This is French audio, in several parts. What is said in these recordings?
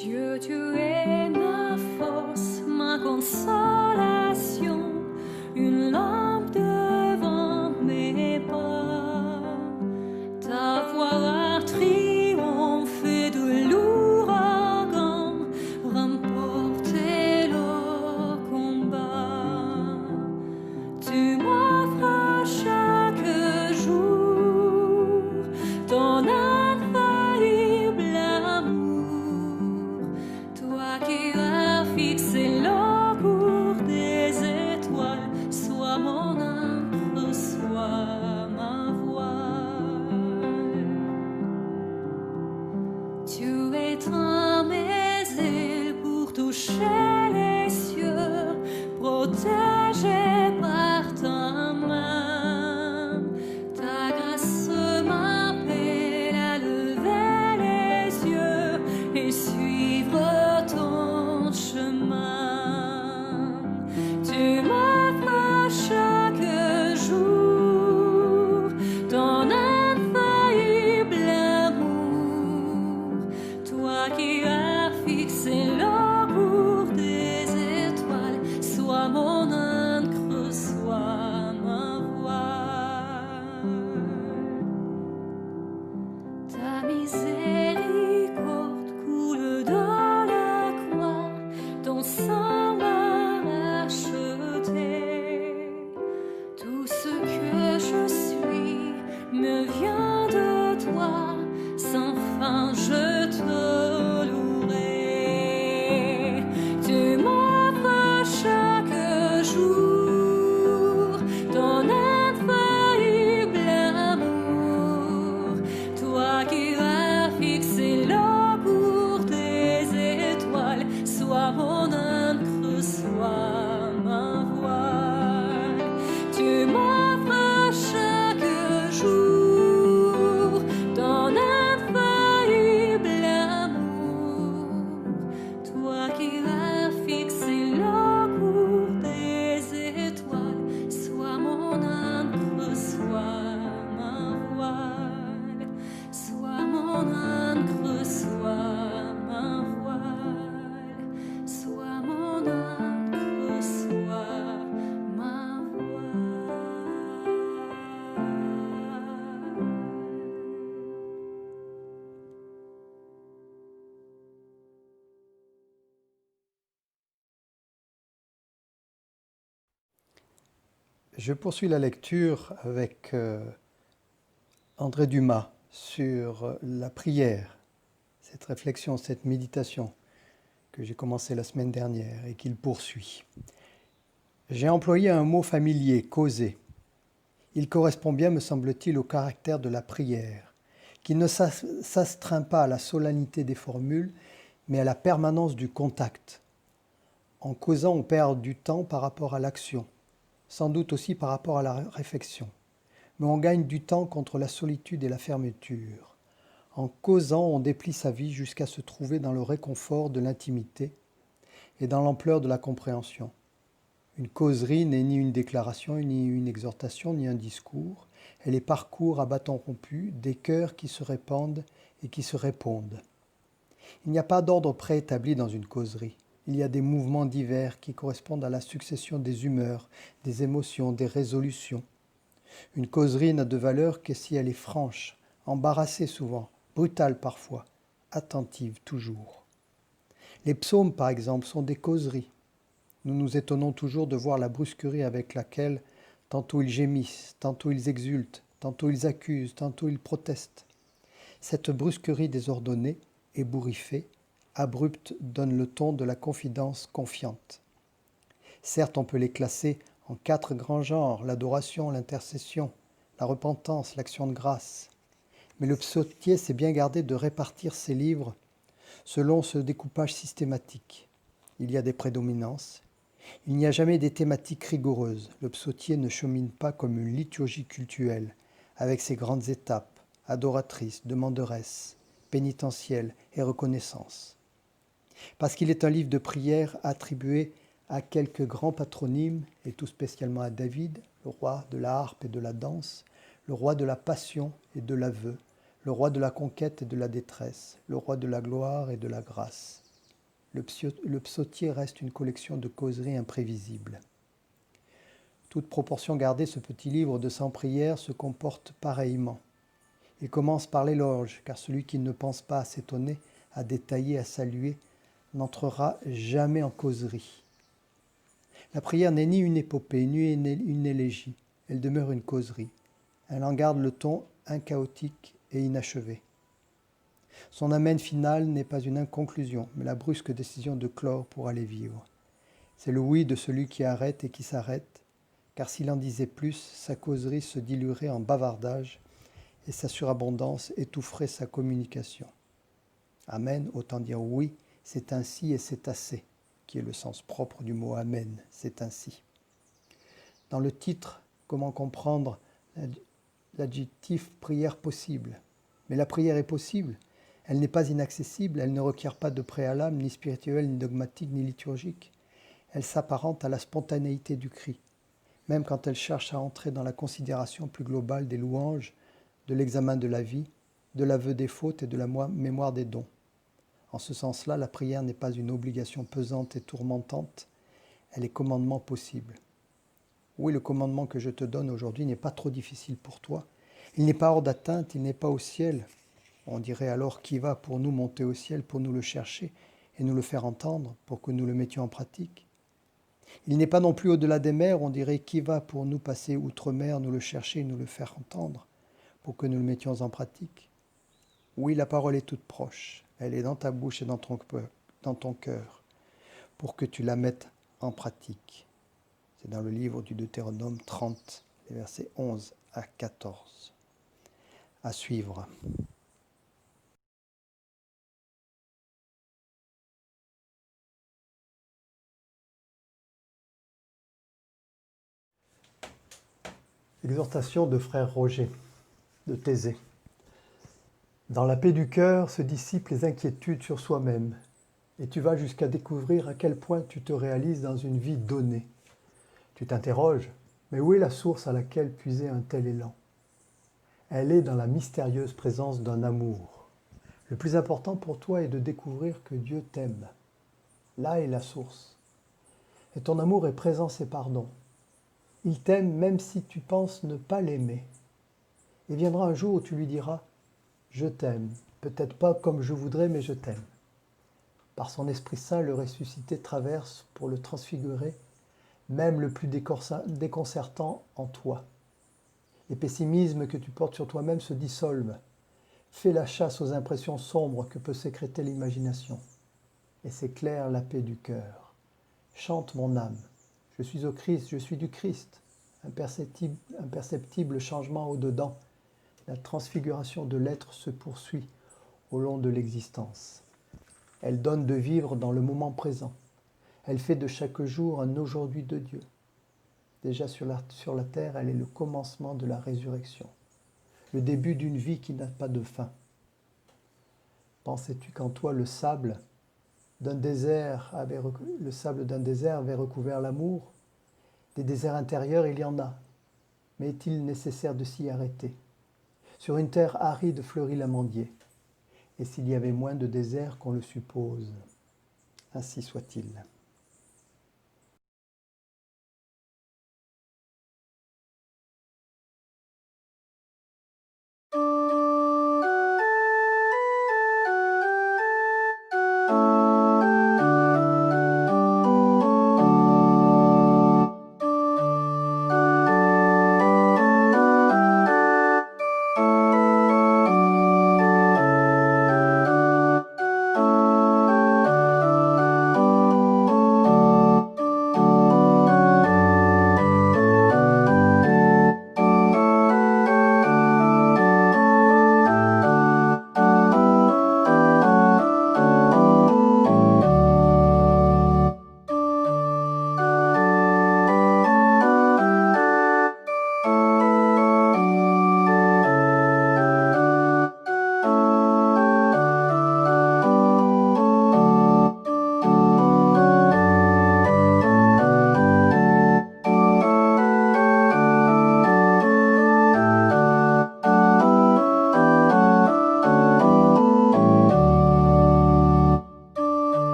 Dieu, tu es ma force, ma consolation, une lampe devant mes pas. Ta voix triomphée de l'ouragan, remporter le combat. Tu m'offres chaque jour ton infaillible amour, toi qui as fixé le cours des étoiles, sois mon ancre, sois ma voile. Tu étends mes ailes pour toucher les cieux, protégé par ta main. Ta grâce m'appelle à lever les yeux et suivre ton chemin. Tu m'offres chaque jour ton infaillible amour, toi qui as fixé le cours des étoiles, sois mon ancre, sois ma voile. Ta miséricorde coule de la croix, ton sang m'a racheté. Tout ce que je suis me vient de toi, sans fin je te louerai. Tu m'offres chaque jour ton infaillible amour, toi qui as fixé le cours des étoiles, sois mon ancre, sois ma voile. Tu m'offres chaque jour ton infaillible amour, toi qui as fixé le cours des étoiles, sois mon ancre, sois ma voile. Sois mon ancre, sois ma voile. Sois mon ancre, sois ma voile. Je poursuis la lecture avec André Dumas sur la prière, cette réflexion, cette méditation que j'ai commencé la semaine dernière et qu'il poursuit. J'ai employé un mot familier, causer. Il correspond bien, me semble-t-il, au caractère de la prière, qui ne s'astreint pas à la solennité des formules, mais à la permanence du contact. En causant, on perd du temps par rapport à l'action, sans doute aussi par rapport à la réflexion. Mais on gagne du temps contre la solitude et la fermeture. En causant, on déplie sa vie jusqu'à se trouver dans le réconfort de l'intimité et dans l'ampleur de la compréhension. Une causerie n'est ni une déclaration, ni une exhortation, ni un discours. Elle est parcours à bâtons rompus, des cœurs qui se répandent et qui se répondent. Il n'y a pas d'ordre préétabli dans une causerie. Il y a des mouvements divers qui correspondent à la succession des humeurs, des émotions, des résolutions. Une causerie n'a de valeur que si elle est franche, embarrassée souvent, brutale parfois, attentive toujours. Les psaumes, par exemple, sont des causeries. Nous nous étonnons toujours de voir la brusquerie avec laquelle tantôt ils gémissent, tantôt ils exultent, tantôt ils accusent, tantôt ils protestent. Cette brusquerie désordonnée, ébouriffée, abrupte, donne le ton de la confidence confiante. Certes, on peut les classer en 4 grands genres, l'adoration, l'intercession, la repentance, l'action de grâce. Mais le psautier s'est bien gardé de répartir ses livres selon ce découpage systématique. Il y a des prédominances. Il n'y a jamais des thématiques rigoureuses. Le psautier ne chemine pas comme une liturgie cultuelle, avec ses grandes étapes, adoratrices, demanderesses, pénitentielles et reconnaissance. Parce qu'il est un livre de prière attribué à quelques grands patronymes, et tout spécialement à David, le roi de la harpe et de la danse, le roi de la passion et de l'aveu, le roi de la conquête et de la détresse, le roi de la gloire et de la grâce. Le psautier reste une collection de causeries imprévisibles. Toute proportion gardée, ce petit livre de 100 prières se comporte pareillement. Il commence par l'éloge, car celui qui ne pense pas à s'étonner, à détailler, à saluer, n'entrera jamais en causerie. La prière n'est ni une épopée, ni une élégie. Elle demeure une causerie. Elle en garde le ton inchaotique et inachevé. Son amène final n'est pas une inconclusion, mais la brusque décision de clore pour aller vivre. C'est le oui de celui qui arrête et qui s'arrête, car s'il en disait plus, sa causerie se diluerait en bavardage et sa surabondance étoufferait sa communication. Amen, autant dire oui, c'est ainsi et c'est assez, qui est le sens propre du mot amen, c'est ainsi. Dans le titre, comment comprendre l'adjectif prière possible? Mais la prière est possible, elle n'est pas inaccessible, elle ne requiert pas de préalable, ni spirituel, ni dogmatique, ni liturgique. Elle s'apparente à la spontanéité du cri, même quand elle cherche à entrer dans la considération plus globale des louanges, de l'examen de la vie, de l'aveu des fautes et de la mémoire des dons. En ce sens-là, la prière n'est pas une obligation pesante et tourmentante, elle est commandement possible. Oui, le commandement que je te donne aujourd'hui n'est pas trop difficile pour toi. Il n'est pas hors d'atteinte, il n'est pas au ciel. On dirait alors qui va pour nous monter au ciel, pour nous le chercher et nous le faire entendre, pour que nous le mettions en pratique. Il n'est pas non plus au-delà des mers, on dirait qui va pour nous passer outre-mer, nous le chercher et nous le faire entendre, pour que nous le mettions en pratique. Oui, la parole est toute proche, elle est dans ta bouche et dans ton cœur, pour que tu la mettes en pratique. C'est dans le livre du Deutéronome 30, les versets 11 à 14. À suivre. Exhortation de frère Roger, de Thésée. Dans la paix du cœur se dissipent les inquiétudes sur soi-même, et tu vas jusqu'à découvrir à quel point tu te réalises dans une vie donnée. Tu t'interroges, mais où est la source à laquelle puiser un tel élan? Elle est dans la mystérieuse présence d'un amour. Le plus important pour toi est de découvrir que Dieu t'aime. Là est la source. Et ton amour est présence et pardon. Il t'aime même si tu penses ne pas l'aimer. Il viendra un jour où tu lui diras « Je t'aime, peut-être pas comme je voudrais, mais je t'aime ». Par son Esprit Saint, le ressuscité traverse pour le transfigurer, même le plus déconcertant en toi. Les pessimismes que tu portes sur toi-même se dissolvent. Fais la chasse aux impressions sombres que peut sécréter l'imagination. Et s'éclaire la paix du cœur. Chante mon âme. Je suis au Christ, je suis du Christ. Imperceptible changement au-dedans. La transfiguration de l'être se poursuit au long de l'existence. Elle donne de vivre dans le moment présent. Elle fait de chaque jour un aujourd'hui de Dieu. Déjà sur la terre, elle est le commencement de la résurrection. Le début d'une vie qui n'a pas de fin. Pensais-tu qu'en toi le sable d'un désert avait recouvert l'amour? Des déserts intérieurs, il y en a. Mais est-il nécessaire de s'y arrêter? Sur une terre aride fleurit l'amandier. Et s'il y avait moins de déserts qu'on le suppose? Ainsi soit-il.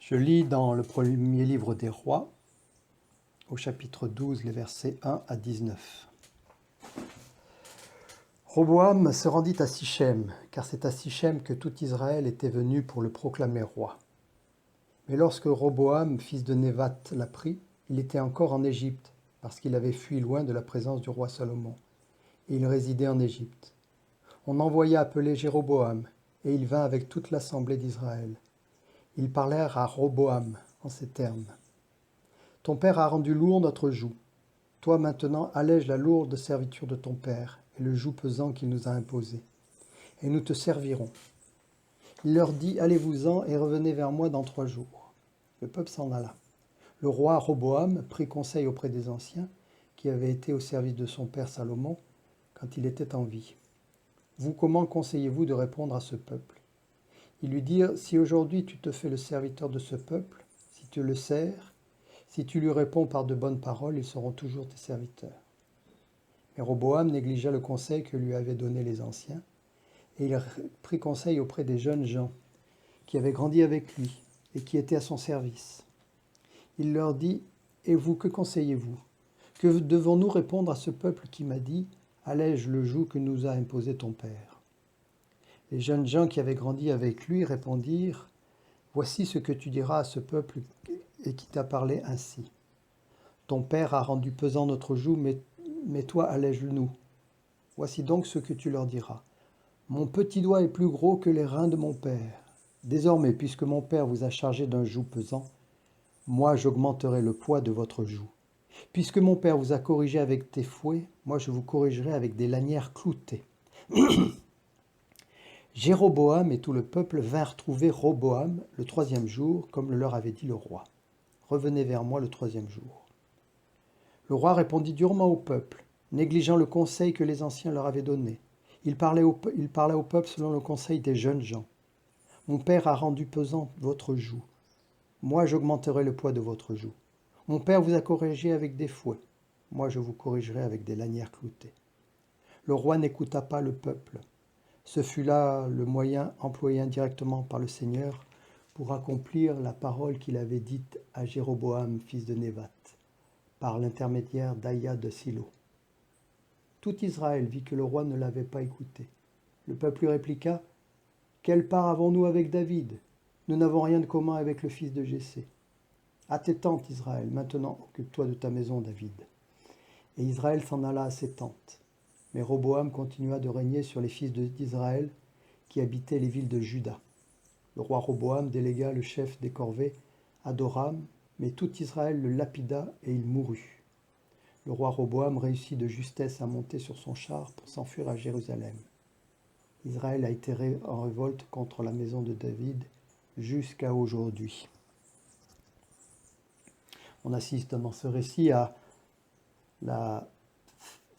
Je lis dans le premier livre des rois, au chapitre 12, les versets 1 à 19. Roboam se rendit à Sichem, car c'est à Sichem que tout Israël était venu pour le proclamer roi. Mais lorsque Roboam, fils de Névat, l'apprit, il était encore en Égypte, parce qu'il avait fui loin de la présence du roi Salomon, et il résidait en Égypte. On envoya appeler Jéroboam, et il vint avec toute l'assemblée d'Israël. Ils parlèrent à Roboam en ces termes. « Ton père a rendu lourd notre joug. Toi maintenant allège la lourde serviture de ton père et le joug pesant qu'il nous a imposé. Et nous te servirons. » Il leur dit, « Allez-vous-en et revenez vers moi dans 3 jours. » Le peuple s'en alla. Le roi Roboam prit conseil auprès des anciens qui avaient été au service de son père Salomon quand il était en vie. « Vous, comment conseillez-vous de répondre à ce peuple ?» Ils lui dirent, « Si aujourd'hui tu te fais le serviteur de ce peuple, si tu le sers, si tu lui réponds par de bonnes paroles, ils seront toujours tes serviteurs. » Mais Roboam négligea le conseil que lui avaient donné les anciens, et il prit conseil auprès des jeunes gens qui avaient grandi avec lui et qui étaient à son service. Il leur dit, « Et vous, que conseillez-vous? Que devons-nous répondre à ce peuple qui m'a dit, « Allège le joug que nous a imposé ton père ?» Les jeunes gens qui avaient grandi avec lui répondirent, « Voici ce que tu diras à ce peuple et qui t'a parlé ainsi. Ton père a rendu pesant notre joug, mais toi allège-le-nous. Voici donc ce que tu leur diras. Mon petit doigt est plus gros que les reins de mon père. Désormais, puisque mon père vous a chargé d'un joug pesant, moi j'augmenterai le poids de votre joug. Puisque mon père vous a corrigé avec des fouets, moi je vous corrigerai avec des lanières cloutées. » Jéroboam et tout le peuple vinrent trouver Roboam le 3e jour, comme le leur avait dit le roi. « Revenez vers moi le 3e jour. » Le roi répondit durement au peuple, négligeant le conseil que les anciens leur avaient donné. Il parla au peuple selon le conseil des jeunes gens. « Mon père a rendu pesant votre joug. Moi j'augmenterai le poids de votre joug. Mon père vous a corrigé avec des fouets. Moi je vous corrigerai avec des lanières cloutées. » Le roi n'écouta pas le peuple. Ce fut là le moyen employé indirectement par le Seigneur pour accomplir la parole qu'il avait dite à Jéroboam, fils de Névat, par l'intermédiaire d'Aïa de Silo. Tout Israël vit que le roi ne l'avait pas écouté. Le peuple lui répliqua, « Quelle part avons-nous avec David? Nous n'avons rien de commun avec le fils de Jessé. À tes tentes, Israël, maintenant occupe-toi de ta maison, David. » Et Israël s'en alla à ses tentes. Mais Roboam continua de régner sur les fils d'Israël qui habitaient les villes de Juda. Le roi Roboam délégua le chef des corvées, Adoram, mais tout Israël le lapida et il mourut. Le roi Roboam réussit de justesse à monter sur son char pour s'enfuir à Jérusalem. Israël a été en révolte contre la maison de David jusqu'à aujourd'hui. On assiste dans ce récit à la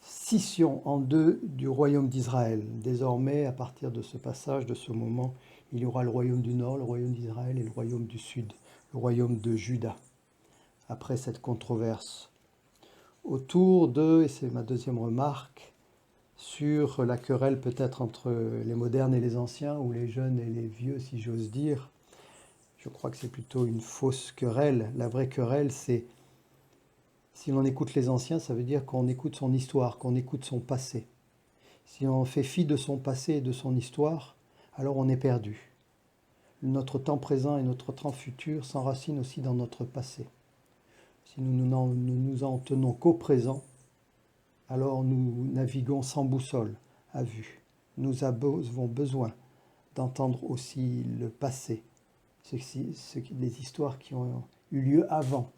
scission en deux du royaume d'Israël. Désormais, à partir de ce passage, de ce moment, il y aura le royaume du Nord, le royaume d'Israël et le royaume du Sud, le royaume de Juda, après cette controverse. Autour de, et c'est ma deuxième remarque, sur la querelle peut-être entre les modernes et les anciens, ou les jeunes et les vieux, si j'ose dire. Je crois que c'est plutôt une fausse querelle. La vraie querelle, c'est si l'on écoute les anciens, ça veut dire qu'on écoute son histoire, qu'on écoute son passé. Si on fait fi de son passé et de son histoire, alors on est perdu. Notre temps présent et notre temps futur s'enracinent aussi dans notre passé. Si nous ne nous en tenons qu'au présent, alors nous naviguons sans boussole, à vue. Nous avons besoin d'entendre aussi le passé, les histoires qui ont eu lieu avant,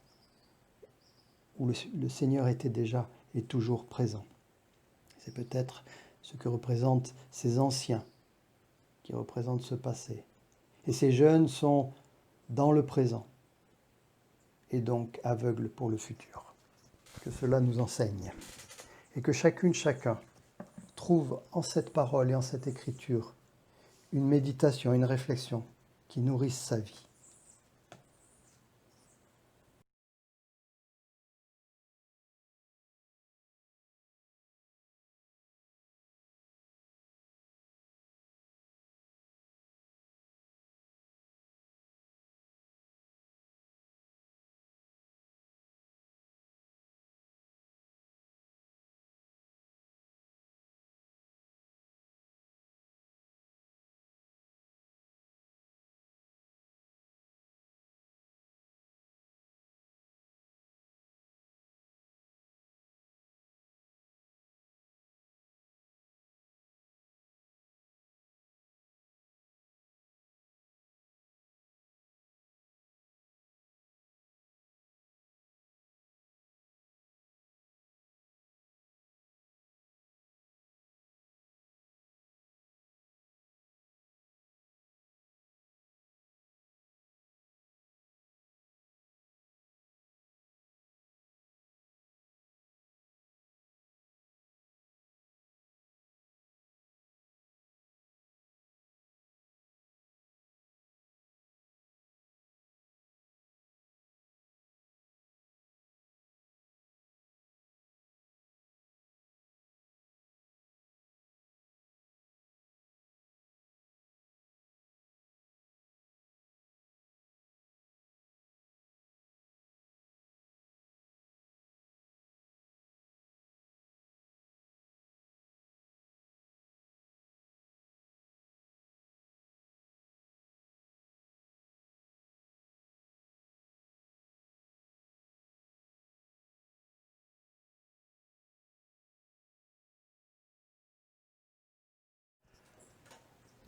où le Seigneur était déjà et toujours présent. C'est peut-être ce que représentent ces anciens, qui représentent ce passé. Et ces jeunes sont dans le présent, et donc aveugles pour le futur. Que cela nous enseigne. Et que chacune, chacun trouve en cette parole et en cette écriture une méditation, une réflexion qui nourrisse sa vie.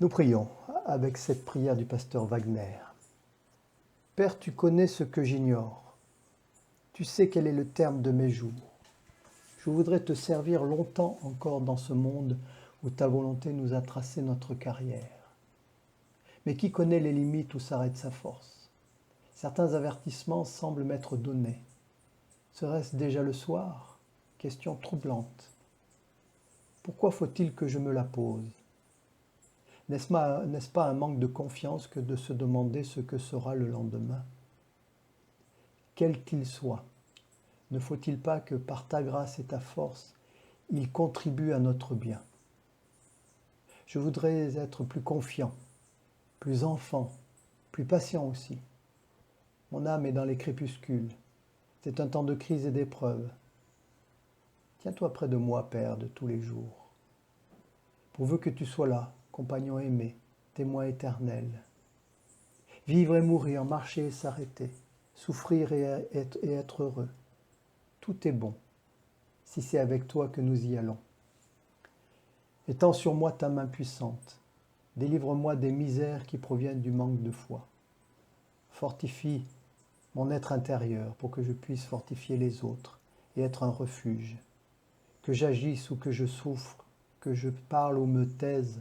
Nous prions avec cette prière du pasteur Wagner. Père, tu connais ce que j'ignore. Tu sais quel est le terme de mes jours. Je voudrais te servir longtemps encore dans ce monde où ta volonté nous a tracé notre carrière. Mais qui connaît les limites où s'arrête sa force? Certains avertissements semblent m'être donnés. Serait-ce déjà le soir? Question troublante. Pourquoi faut-il que je me la pose? N'est-ce pas un manque de confiance que de se demander ce que sera le lendemain? Quel qu'il soit, ne faut-il pas que par ta grâce et ta force, il contribue à notre bien? Je voudrais être plus confiant, plus enfant, plus patient aussi. Mon âme est dans les crépuscules. C'est un temps de crise et d'épreuve. Tiens-toi près de moi, Père, de tous les jours. Pourvu que tu sois là, compagnon aimé, témoin éternel. Vivre et mourir, marcher et s'arrêter, souffrir et être heureux. Tout est bon, si c'est avec toi que nous y allons. Étends sur moi ta main puissante. Délivre-moi des misères qui proviennent du manque de foi. Fortifie mon être intérieur pour que je puisse fortifier les autres et être un refuge. Que j'agisse ou que je souffre, que je parle ou me taise,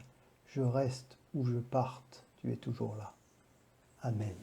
je reste ou je parte, tu es toujours là. Amen.